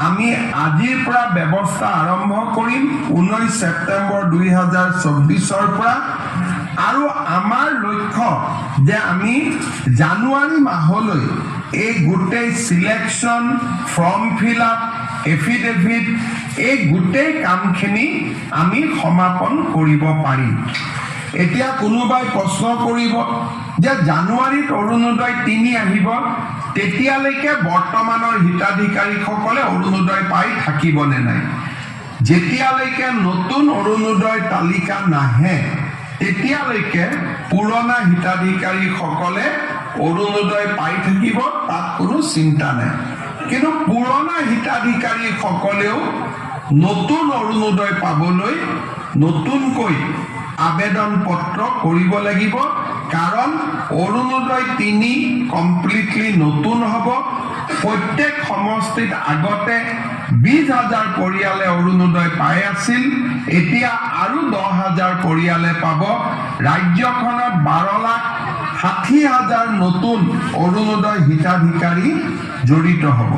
আমি আজিৰ পৰা ব্যৱস্থা আৰম্ভ কৰিম 19 সেপ্টেম্বৰ 2024 পৰা আৰু আমাৰ লক্ষ্য যে আমি জানুৱাৰী মাহলৈ এই গোটেই selection form fill up affidavit এই গোটেই কামখিনি আমি সমাপন কৰিব পাৰিম এতিয়া কোনোবাই প্ৰশ্ন কৰিব যে জানুৱাৰীত অৰুণোদয় 3 আহিব তেতিয়ালৈকে বৰ্তমানৰ হিতাধিকাৰীসকলে অৰুণোদয় পাই থাকিবনে নাই যেতিয়ালৈকে নতুন অৰুণোদয় তালিকা নাহে তেতিয়ালৈকে পুৰণা হিতাধিকাৰীসকলে অৰুণোদয় পাই থাকিব তাত কোনো চিন্তা নাই কিন্তু পুৰণা হিতাধিকাৰীসকলেও নতুন অৰুণোদয় পাবলৈ নতুনকৈ আবেদন পত্ৰ কৰিব লাগিব কাৰণ অৰুণোদয় 3 কমপ্লিটলি নতুন হ'ব প্ৰত্যেক সমষ্টিত আগতে 20,000 পৰিয়ালে অৰুণোদয় পাই আছিল এতিয়া আৰু 10,000 পৰিয়ালে পাব ৰাজ্যখনত 12,60,000 নতুন অৰুণোদয় হিতাধিকাৰী জড়িত হ'ব